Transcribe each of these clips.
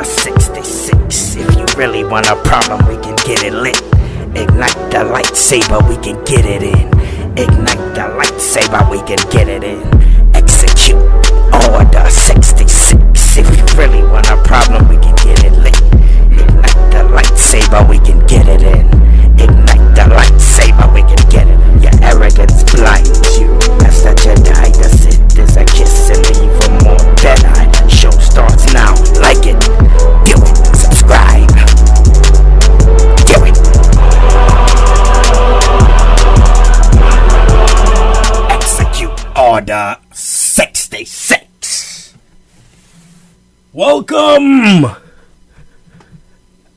Order 66. If you really want a problem, we can get it lit. Ignite the lightsaber, we can get it in. Ignite the lightsaber, we can get it in. Execute Order 66. If you really want a problem, we can get it lit. Ignite the lightsaber, we can get it in. Ignite the lightsaber, we can get it in. Your arrogance blinds you. Master Jedi, the Sith is a kiss and even more Deadeye. Show starts now. Like it, do it, subscribe. Do it. Execute Order 66. Welcome,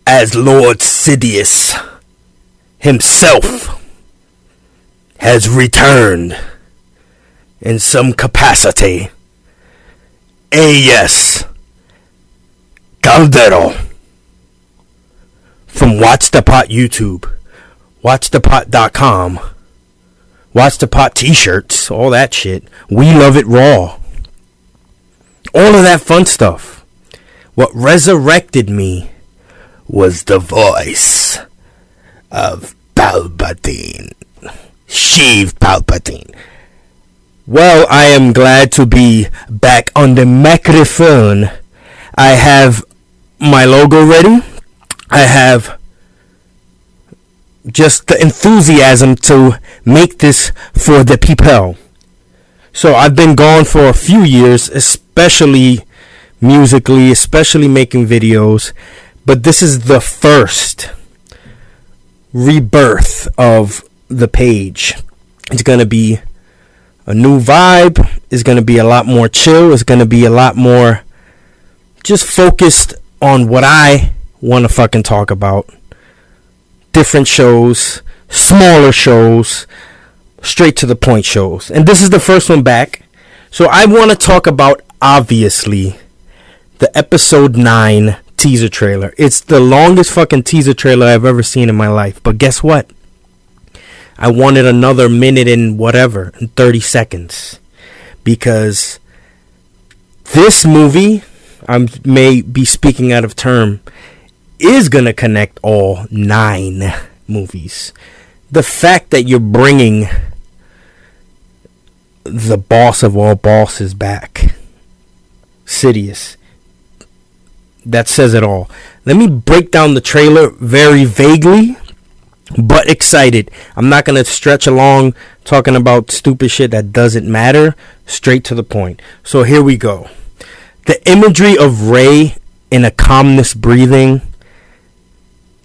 as Lord Sidious himself has returned in some capacity. Yes, Caldero from Watch the Pot YouTube, WatchThePot.com, Watch the Pot t-shirts, all that shit. We Love It Raw. All of that fun stuff. What resurrected me was the voice of Palpatine. Sheev Palpatine. Well, I am glad to be back on the microphone. I have my logo ready. I have just the enthusiasm to make this for the people. So I've been gone for a few years, especially musically, especially making videos. But this is the first rebirth of the page. It's going to be a new vibe. It's going to be a lot more chill. It's going to be a lot more just focused on what I want to fucking talk about. Different shows, smaller shows, straight to the point shows. And this is the first one back. So I want to talk about, obviously, the episode 9 teaser trailer. It's the longest fucking teaser trailer I've ever seen in my life. But guess what? I wanted another minute and whatever, and 30 seconds. Because this movie, I may be speaking out of term, is going to connect all 9 movies. The fact that you're bringing the boss of all bosses back, Sidious, that says it all. Let me break down the trailer very vaguely, but excited. I'm not going to stretch along talking about stupid shit that doesn't matter. Straight to the point. So here we go. The imagery of Rey in a calmness breathing,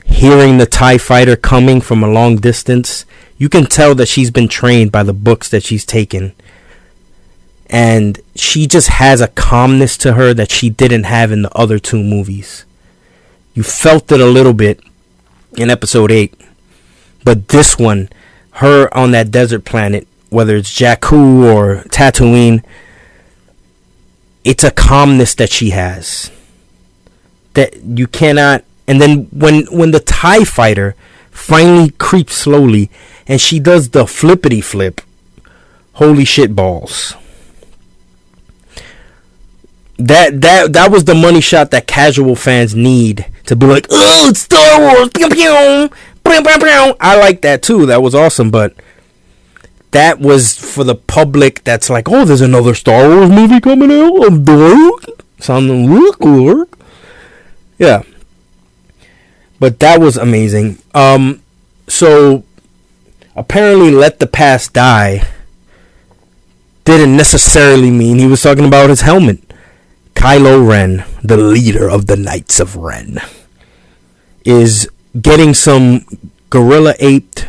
hearing the TIE fighter coming from a long distance. You can tell that she's been trained by the books that she's taken. And she just has a calmness to her that she didn't have in the other 2 movies. You felt it a little bit in episode 8. But this one, her on that desert planet, whether it's Jakku or Tatooine, it's a calmness that she has that you cannot. And then when the TIE fighter finally creeps slowly and she does the flippity flip, holy shit balls. That was the money shot that casual fans need to be like, oh, it's Star Wars, pew pew. I like that too. That was awesome, but that was for the public that's like, oh, there's another Star Wars movie coming out. I'm dope. Sounding real cool. Yeah. But that was amazing. So apparently Let the Past Die didn't necessarily mean he was talking about his helmet. Kylo Ren, the leader of the Knights of Ren, is getting some gorilla aped,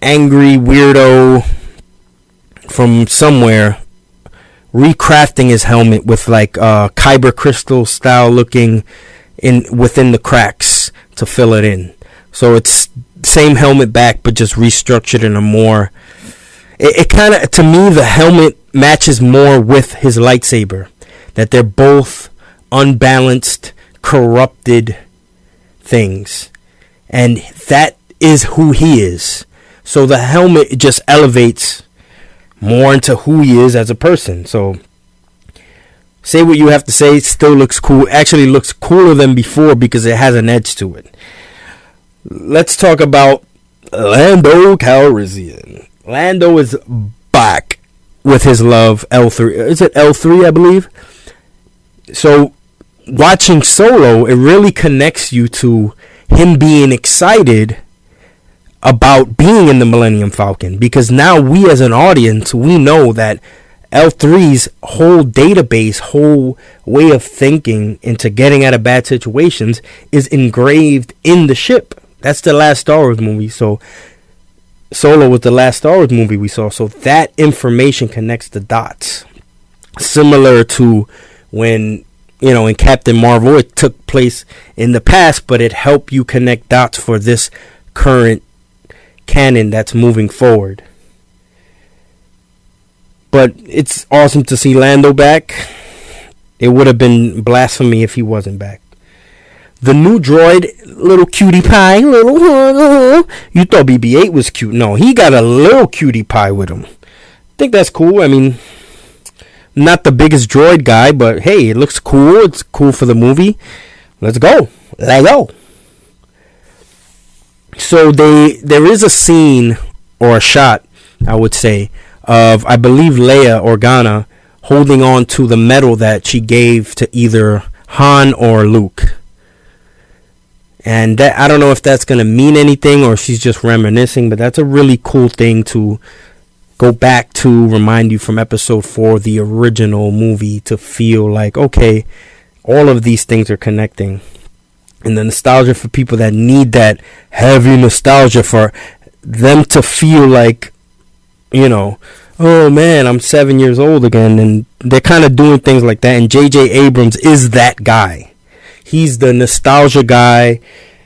angry weirdo from somewhere, recrafting his helmet with like kyber crystal style looking within the cracks to fill it in. So it's same helmet back, but just restructured in a more. It kind of, to me, the helmet matches more with his lightsaber. That they're both unbalanced, corrupted things. And that is who he is. So the helmet just elevates more into who he is as a person. So say what you have to say. It still looks cool. Actually looks cooler than before because it has an edge to it. Let's talk about Lando Calrissian. Lando is back with his love, L3. Is it L3, I believe? So, watching Solo, it really connects you to him being excited about being in the Millennium Falcon. Because now we as an audience, we know that L3's whole database, whole way of thinking into getting out of bad situations is engraved in the ship. That's the last Star Wars movie. So Solo was the last Star Wars movie we saw. So that information connects the dots. Similar to when, in Captain Marvel, it took place in the past, but it helped you connect dots for this current canon that's moving forward. But it's awesome to see Lando back. It would have been blasphemy if he wasn't back. The new droid, little cutie pie, you thought BB-8 was cute. No, he got a little cutie pie with him. I think that's cool. I mean, not the biggest droid guy, but hey, it looks cool. It's cool for the movie. Let's go. So there is a scene or a shot, I would say, of, I believe, Leia Organa holding on to the medal that she gave to either Han or Luke. And that, I don't know if that's going to mean anything or if she's just reminiscing, but that's a really cool thing to go back to, remind you from episode 4, the original movie, to feel like, okay, all of these things are connecting. And the nostalgia for people that need that heavy nostalgia, for them to feel like, oh man, I'm 7 years old again. And they're kind of doing things like that. And J.J. Abrams is that guy. He's the nostalgia guy.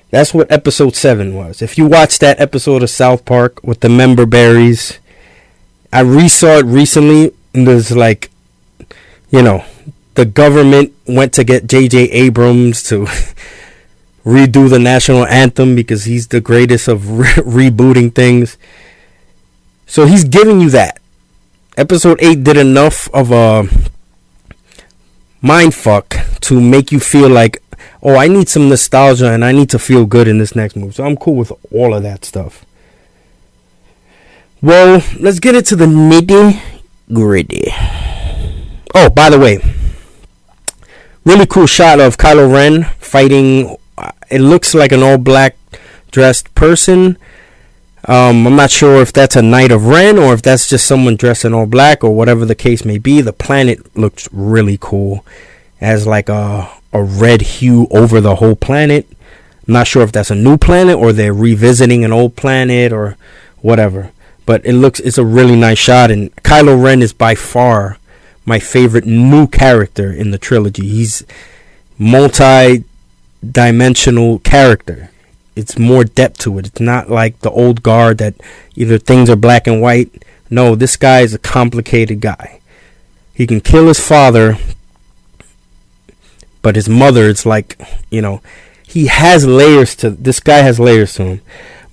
That's what episode 7 was. If you watch that episode of South Park with the member berries, I resaw it recently. And there's like, the government went to get J.J. Abrams to redo the national anthem because he's the greatest of rebooting things. So he's giving you that. Episode 8 did enough of a mind fuck to make you feel like, oh, I need some nostalgia and I need to feel good in this next movie. So I'm cool with all of that stuff. Well, let's get into the nitty gritty. Oh, by the way, really cool shot of Kylo Ren fighting. It looks like an all black dressed person. I'm not sure if that's a Knight of Ren or if that's just someone dressed in all black or whatever the case may be. The planet looks really cool. It has like a red hue over the whole planet. I'm not sure if that's a new planet or they're revisiting an old planet or whatever. But it's a really nice shot. And Kylo Ren is by far my favorite new character in the trilogy. He's multi-dimensional character. It's more depth to it. It's not like the old guard that either things are black and white. No, this guy is a complicated guy. He can kill his father, but his mother, it's like, he has layers to, this guy has layers to him.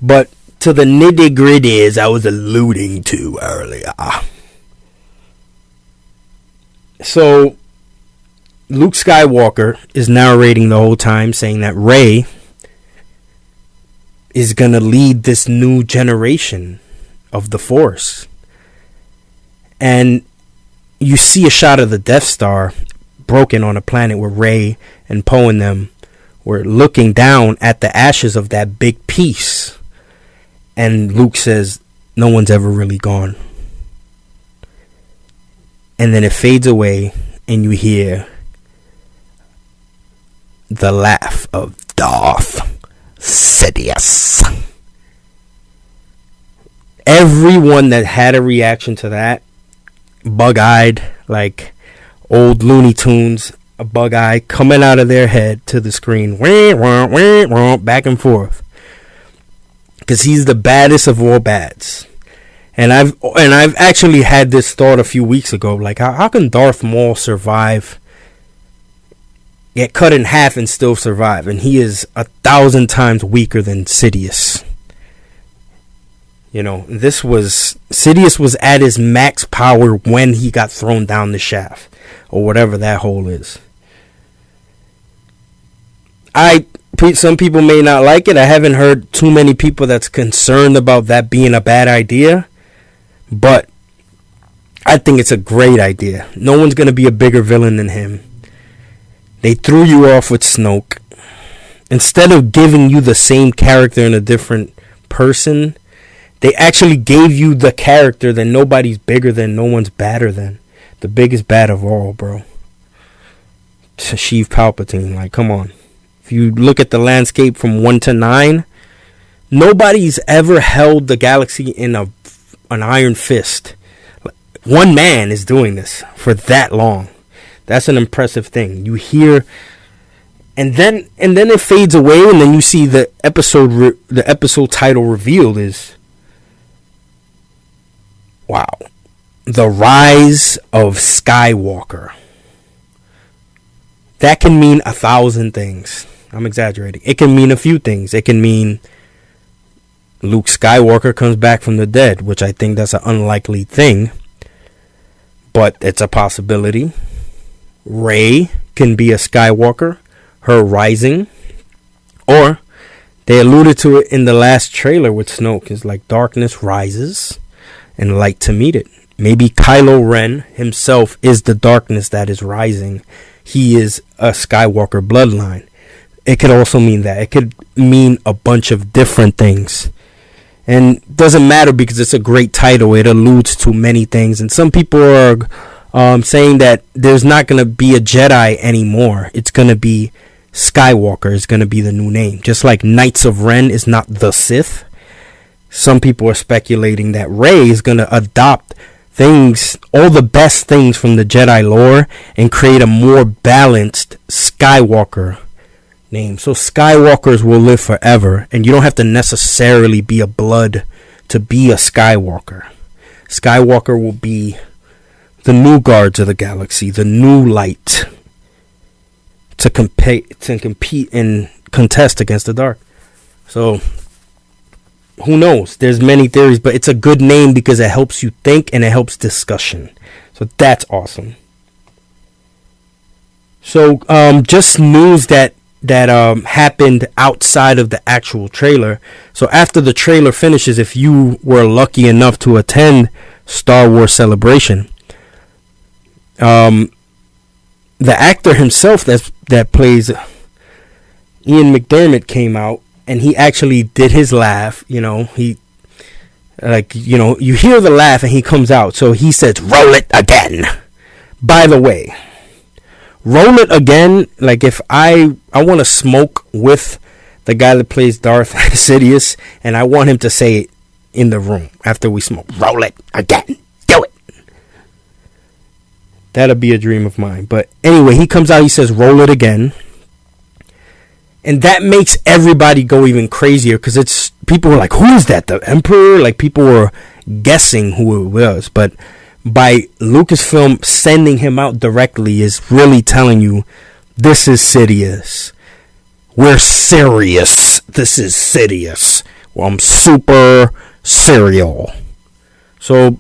But to the nitty gritty, as I was alluding to earlier. So, Luke Skywalker is narrating the whole time, saying that Rey is going to lead this new generation of the Force. And you see a shot of the Death Star broken on a planet where Rey and Poe and them were looking down at the ashes of that big piece. And Luke says, no one's ever really gone. And then it fades away and you hear the laugh of Darth Sidious. Everyone that had a reaction to that, bug-eyed, like old Looney Tunes, a bug-eye coming out of their head to the screen, back and forth, because he's the baddest of all bads. And I've actually had this thought a few weeks ago, like how can Darth Maul survive, get cut in half and still survive? And he is 1,000 times weaker than Sidious. Sidious was at his max power when he got thrown down the shaft. or whatever that hole is. Some people may not like it. I haven't heard too many people that's concerned about that being a bad idea, but I think it's a great idea. No one's going to be a bigger villain than him. They threw you off with Snoke. Instead of giving you the same character in a different person, they actually gave you the character that nobody's bigger than, no one's badder than. The biggest bad of all, bro. Sheev Palpatine, like, come on. If you look at the landscape from 1 to 9, nobody's ever held the galaxy in an iron fist. One man is doing this for that long. That's an impressive thing. You hear, and then it fades away, and then you see the episode title revealed is, wow, The Rise of Skywalker. That can mean 1,000 things. I'm exaggerating. It can mean a few things. It can mean Luke Skywalker comes back from the dead, which I think that's an unlikely thing, but it's a possibility. Rey can be a Skywalker, her rising, or they alluded to it in the last trailer with Snoke. It's like darkness rises and light to meet it. Maybe Kylo Ren himself is the darkness that is rising. He is a Skywalker bloodline. It could also mean that. It could mean a bunch of different things. And it doesn't matter because it's a great title. It alludes to many things. And some people are saying that there's not going to be a Jedi anymore. It's going to be Skywalker is going to be the new name. Just like Knights of Ren is not the Sith. Some people are speculating that Rey is going to adopt things, all the best things from the Jedi lore, and create a more balanced Skywalker name. So Skywalkers will live forever, and you don't have to necessarily be a blood to be a Skywalker. Skywalker will be the new guards of the galaxy, the new light to compete and contest against the dark. So who knows? There's many theories, but it's a good name because it helps you think and it helps discussion. So that's awesome. So just news that happened outside of the actual trailer. So after the trailer finishes, if you were lucky enough to attend Star Wars Celebration, the actor himself that plays Ian McDiarmid came out, and he actually did his laugh. You know, you hear the laugh and he comes out. So he says, "Roll it again." By the way, roll it again. Like, if I want to smoke with the guy that plays Darth Sidious, and I want him to say it in the room after we smoke. Roll it again. Do it. That'll be a dream of mine. But anyway, he comes out, he says, "Roll it again." And that makes everybody go even crazier, because it's people were like, "Who is that? The Emperor?" Like, people were guessing who it was. But by Lucasfilm sending him out directly is really telling you, this is Sidious. We're serious. This is Sidious. Well, I'm super serial. So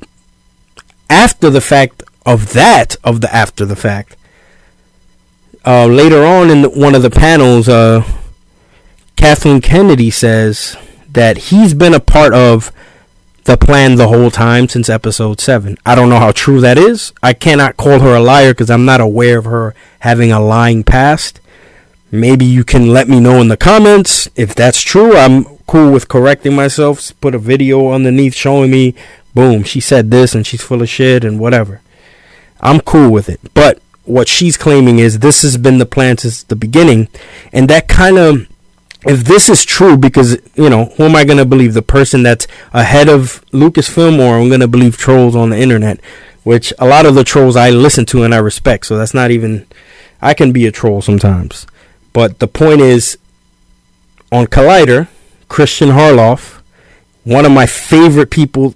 after the fact of that, after the fact, later on in one of the panels, Kathleen Kennedy says that he's been a part of the plan the whole time since episode 7. I don't know how true that is. I cannot call her a liar because I'm not aware of her having a lying past. Maybe you can let me know in the comments if that's true. I'm cool with correcting myself. Put a video underneath showing me, boom, she said this and she's full of shit and whatever. I'm cool with it. But what she's claiming is this has been the plan since the beginning. And that kind of, if this is true, because, who am I going to believe? The person that's ahead of Lucasfilm, or I'm going to believe trolls on the internet, which a lot of the trolls I listen to and I respect. So that's not even, I can be a troll sometimes. But the point is, on Collider, Christian Harloff, one of my favorite people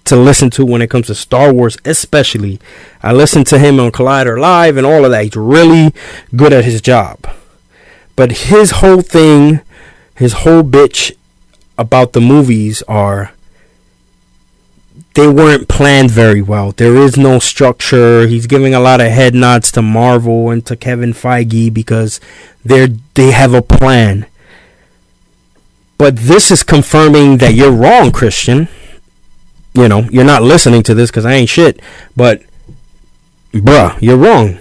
to listen to when it comes to Star Wars, especially. I listen to him on Collider Live and all of that. He's really good at his job. But his whole thing, his whole bitch about the movies are they weren't planned very well. There is no structure. He's giving a lot of head nods to Marvel and to Kevin Feige because they have a plan. But this is confirming that you're wrong, Christian. You know, you're not listening to this because I ain't shit. But, bruh, you're wrong.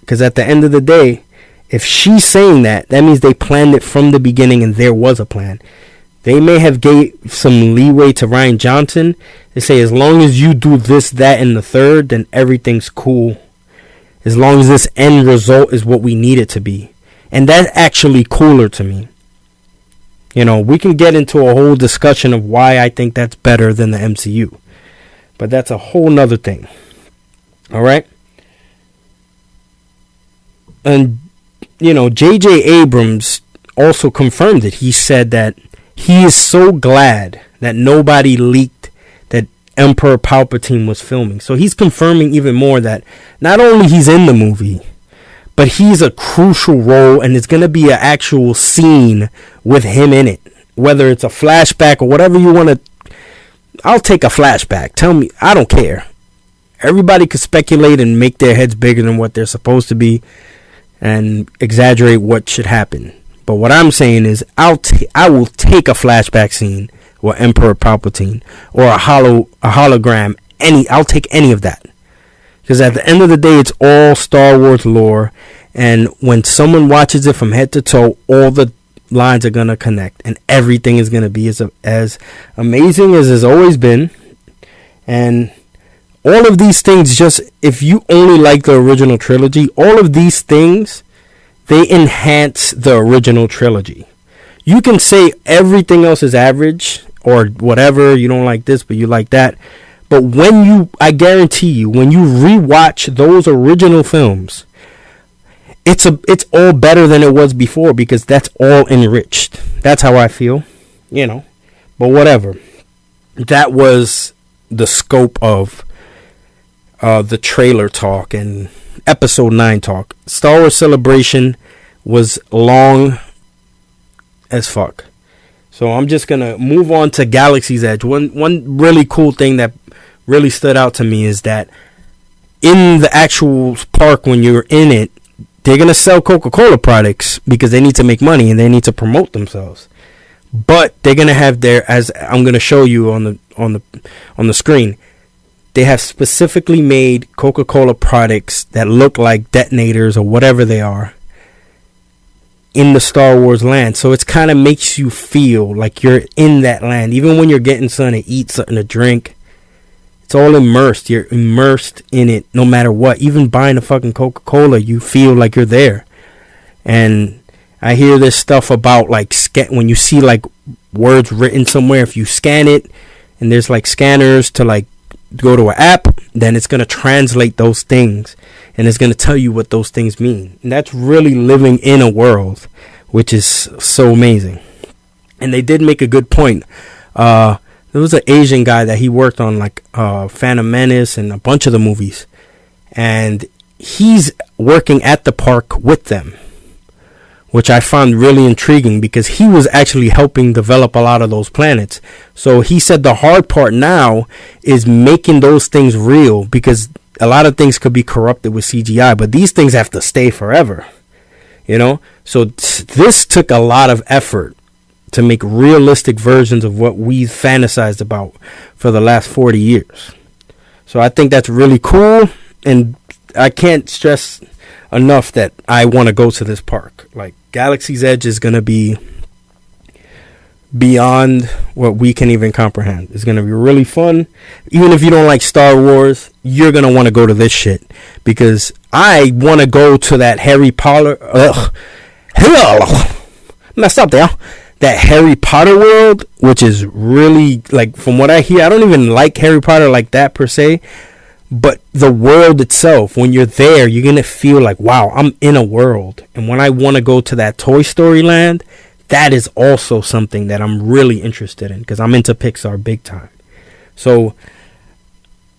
Because at the end of the day, if she's saying that, that means they planned it from the beginning and there was a plan. They may have gave some leeway to Rian Johnson. They say as long as you do this, that, and the third, then everything's cool. As long as this end result is what we need it to be. And that's actually cooler to me. You know, we can get into a whole discussion of why I think that's better than the MCU. But that's a whole nother thing. Alright? And, you know, J.J. Abrams also confirmed it. He said that he is so glad that nobody leaked that Emperor Palpatine was filming. So he's confirming even more that not only he's in the movie, but he's a crucial role and it's going to be an actual scene with him in it. Whether it's a flashback or whatever you want to. I'll take a flashback. Tell me. I don't care. Everybody could speculate and make their heads bigger than what they're supposed to be and exaggerate what should happen. But what I'm saying is I will take a flashback scene with Emperor Palpatine or a hologram. I'll take any of that. Because at the end of the day, it's all Star Wars lore. And when someone watches it from head to toe, all the lines are going to connect. And everything is going to be as amazing as it's always been. And all of these things, just if you only like the original trilogy, all of these things, they enhance the original trilogy. You can say everything else is average or whatever. You don't like this, but you like that. But I guarantee you, when you rewatch those original films, it's all better than it was before because that's all enriched. That's how I feel, you know. But whatever. That was the scope of the trailer talk and episode 9 talk. Star Wars Celebration was long as fuck. So I'm just going to move on to Galaxy's Edge. One really cool thing that really stood out to me is that in the actual park, when you're in it, they're going to sell Coca-Cola products because they need to make money and they need to promote themselves. But they're going to have as I'm going to show you on the screen, they have specifically made Coca-Cola products that look like detonators or whatever they are in the Star Wars land. So it kind of makes you feel like you're in that land. Even when you're getting something to eat, something to drink, it's all immersed. You're immersed in it no matter what. Even buying a fucking Coca-Cola, you feel like you're there. And I hear this stuff about like when you see like words written somewhere, if you scan it and there's like scanners to like go to an app, then it's going to translate those things and it's going to tell you what those things mean. And that's really living in a world, which is so amazing. And they did make a good point. There was an Asian guy that he worked on like Phantom Menace and a bunch of the movies, and he's working at the park with them, which I found really intriguing because he was actually helping develop a lot of those planets. So he said the hard part now is making those things real, because a lot of things could be corrupted with CGI, but these things have to stay forever, you know? So this took a lot of effort to make realistic versions of what we fantasized about for the last 40 years. So I think that's really cool, and I can't stress enough that I want to go to this park. Like, Galaxy's Edge is going to be beyond what we can even comprehend. It's going to be really fun. Even if you don't like Star Wars, you're going to want to go to this shit, because I want to go to that Harry Potter messed up there, that Harry Potter world, which is really, like, from what I hear, I don't even like Harry Potter like that per se, but the world itself, when you're there, you're going to feel like, wow, I'm in a world. And when I want to go to that Toy Story land, that is also something that I'm really interested in, because I'm into Pixar big time. So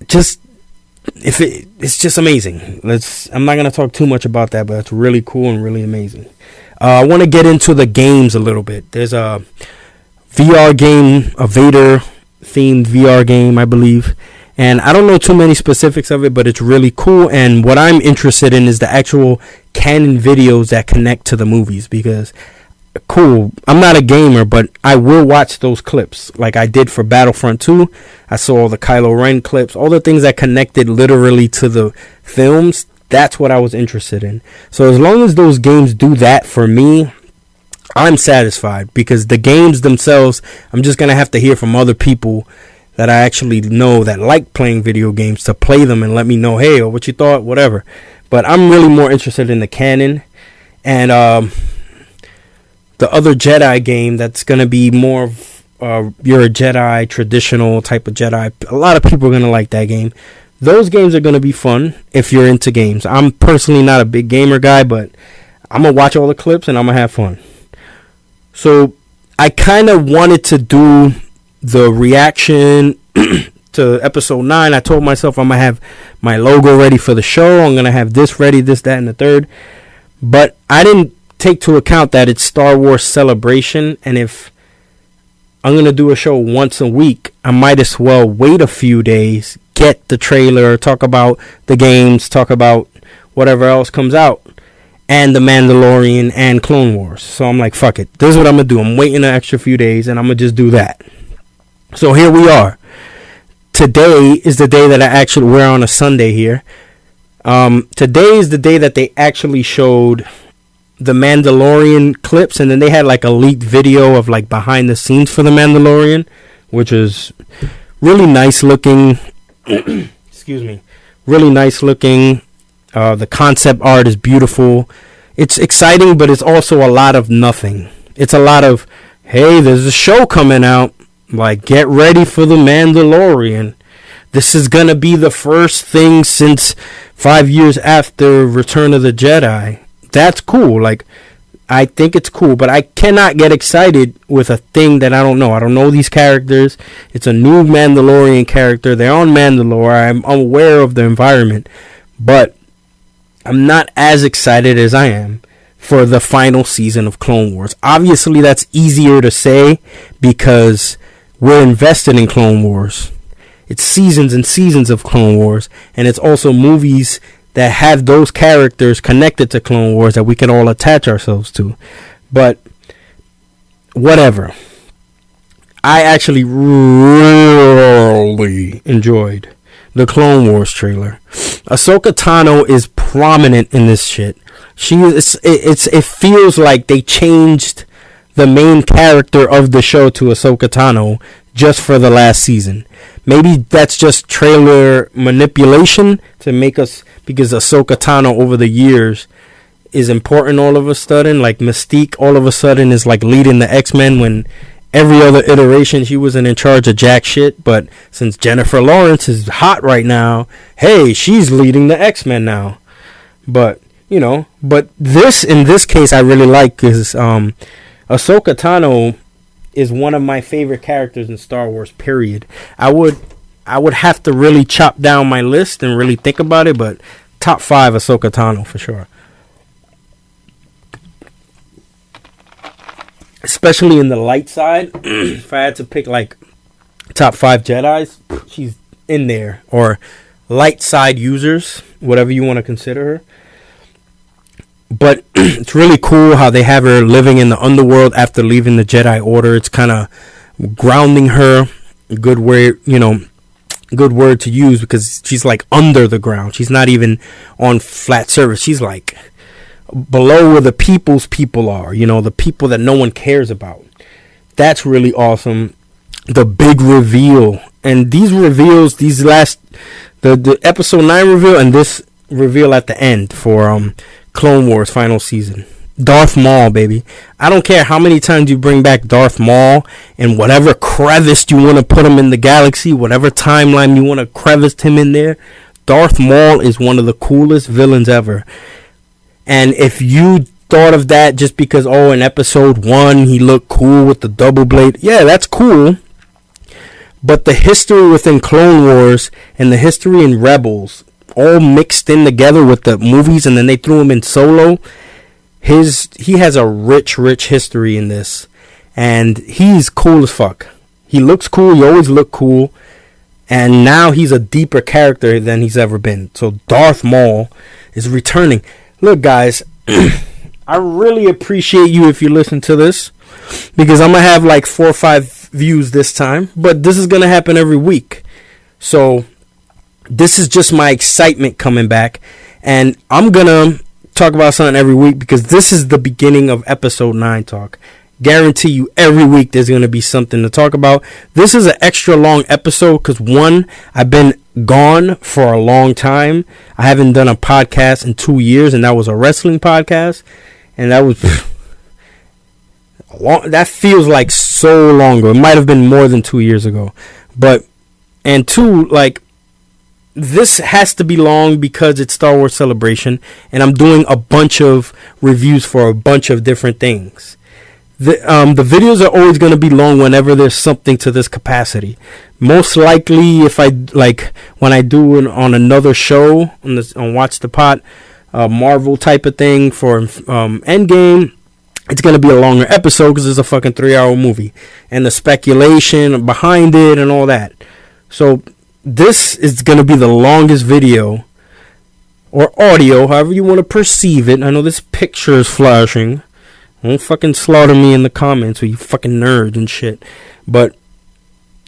just, it's just amazing. I'm not going to talk too much about that, but it's really cool and really amazing. I want to get into the games a little bit. There's a VR game, a Vader themed VR game, I believe. And I don't know too many specifics of it, but it's really cool. And what I'm interested in is the actual canon videos that connect to the movies, because cool, I'm not a gamer, but I will watch those clips like I did for Battlefront 2. I saw all the Kylo Ren clips, all the things that connected literally to the films. That's what I was interested in. So as long as those games do that for me, I'm satisfied, because the games themselves, I'm just going to have to hear from other people that I actually know that like playing video games to play them and let me know, hey, what you thought, whatever. But I'm really more interested in the canon. And the other Jedi game that's going to be more of you're a Jedi, traditional type of Jedi. A lot of people are going to like that game. Those games are going to be fun if you're into games. I'm personally not a big gamer guy, but I'm going to watch all the clips and I'm going to have fun. So I kind of wanted to do the reaction to episode 9. I told myself I'm going to have my logo ready for the show. I'm going to have this ready, this, that, and the third. But I didn't take to account that it's Star Wars Celebration. And if I'm going to do a show once a week, I might as well wait a few days, get the trailer, talk about the games, talk about whatever else comes out, and The Mandalorian and Clone Wars. So I'm like, fuck it. This is what I'm going to do. I'm waiting an extra few days and I'm going to just do that. So here we are. Today is the day that we're on a Sunday here. Today is the day that they actually showed the Mandalorian clips, and then they had like a leaked video of like behind the scenes for the Mandalorian, which is really nice looking. Excuse me. Really nice looking. The concept art is beautiful. It's exciting, but it's also a lot of nothing. It's a lot of, hey, there's a show coming out. Like, get ready for The Mandalorian. This is going to be the first thing since 5 years after Return of the Jedi. That's cool. Like, I think it's cool, but I cannot get excited with a thing that I don't know. I don't know these characters. It's a new Mandalorian character. They're on Mandalore. I'm aware of the environment, but I'm not as excited as I am for the final season of Clone Wars. Obviously, that's easier to say because we're invested in Clone Wars. It's seasons and seasons of Clone Wars, and it's also movies that have those characters connected to Clone Wars that we can all attach ourselves to. But whatever. I actually really enjoyed the Clone Wars trailer. Ahsoka Tano is prominent in this shit. It feels like they changed the main character of the show to Ahsoka Tano just for the last season. Maybe that's just trailer manipulation to make us, because Ahsoka Tano over the years is important all of a sudden. Like Mystique all of a sudden is like leading the X-Men when every other iteration she wasn't in charge of jack shit. But since Jennifer Lawrence is hot right now, hey, she's leading the X-Men now. But, you know, but this, in this case, I really like, because Ahsoka Tano is one of my favorite characters in Star Wars, period. I would have to really chop down my list and really think about it, but top 5 Ahsoka Tano for sure. Especially in the light side. If I had to pick like top 5 Jedis, she's in there. Or light side users, whatever you want to consider her. But it's really cool how they have her living in the underworld after leaving the Jedi Order. It's kind of grounding her. Good word, good word to use, because she's like under the ground. She's not even on flat surface. She's like below where the people's people are. The people that no one cares about. That's really awesome. The big reveal. And these reveals, the episode 9 reveal and this reveal at the end for Clone Wars final season. Darth Maul, baby. I don't care how many times you bring back Darth Maul and whatever crevice you want to put him in the galaxy, whatever timeline you want to crevice him in there. Darth Maul is one of the coolest villains ever. And if you thought of that just because, in episode 1 he looked cool with the double blade, yeah, that's cool. But the history within Clone Wars and the history in Rebels all mixed in together with the movies, and then they threw him in Solo. He has a rich history in this, and he's cool as fuck. He looks cool. He always looked cool. And now he's a deeper character than he's ever been. So Darth Maul is returning. Look, guys, I really appreciate you if you listen to this, because I'm going to have like 4 or 5 views this time. But this is going to happen every week. So this is just my excitement coming back. And I'm going to talk about something every week, because this is the beginning of episode 9 talk. Guarantee you every week there's going to be something to talk about. This is an extra long episode because, one, I've been gone for a long time. I haven't done a podcast in 2 years, and that was a wrestling podcast. And that was that feels like so long ago. It might have been more than 2 years ago. But, and two, like, this has to be long because it's Star Wars Celebration, and I'm doing a bunch of reviews for a bunch of different things. The videos are always going to be long whenever there's something to this capacity. Most likely, if I like when I do it on another show on Watch the Pot, Marvel type of thing for Endgame, it's going to be a longer episode because it's a fucking 3-hour movie, and the speculation behind it and all that. So this is going to be the longest video or audio, however you want to perceive it. I know this picture is flashing. Don't fucking slaughter me in the comments, or you fucking nerds and shit. But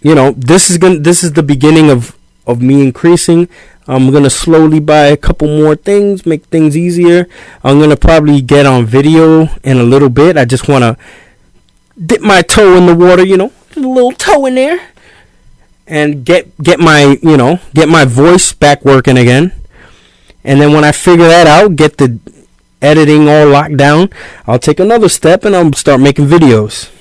you know, this is the beginning of me increasing. I'm gonna slowly buy a couple more things, make things easier. I'm gonna probably get on video in a little bit. I just wanna dip my toe in the water, you know, a little toe in there, and get my voice back working again. And then when I figure that out, get the editing all locked down, I'll take another step and I'll start making videos.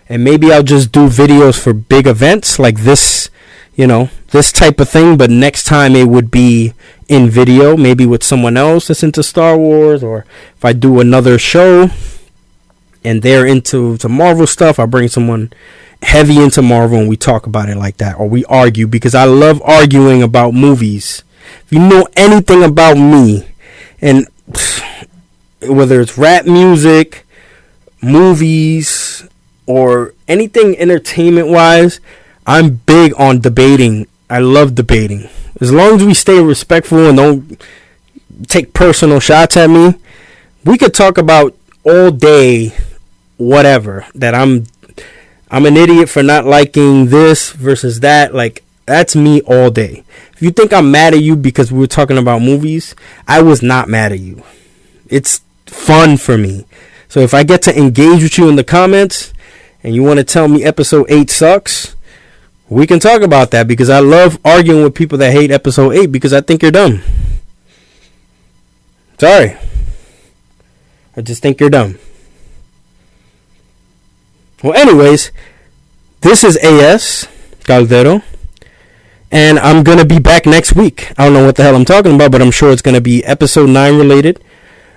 And maybe I'll just do videos for big events like this, this type of thing, but next time it would be in video, maybe with someone else that's into Star Wars, or if I do another show and they're into Marvel stuff, I'll bring someone heavy into Marvel and we talk about it like that, or we argue, because I love arguing about movies. If you know anything about me, and whether it's rap music, movies, or anything entertainment wise, I'm big on debating. I love debating. As long as we stay respectful and don't take personal shots at me, we could talk about all day whatever, that I'm an idiot for not liking this versus that. Like, that's me all day. If you think I'm mad at you because we were talking about movies, I was not mad at you. It's fun for me. So if I get to engage with you in the comments and you want to tell me episode 8 sucks, we can talk about that, because I love arguing with people that hate episode 8 because I think you're dumb. Sorry. I just think you're dumb. Well, anyways, this is AS Caldero, and I'm going to be back next week. I don't know what the hell I'm talking about, but I'm sure it's going to be episode 9 related,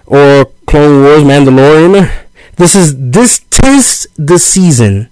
or Clone Wars, Mandalorian. Tis the season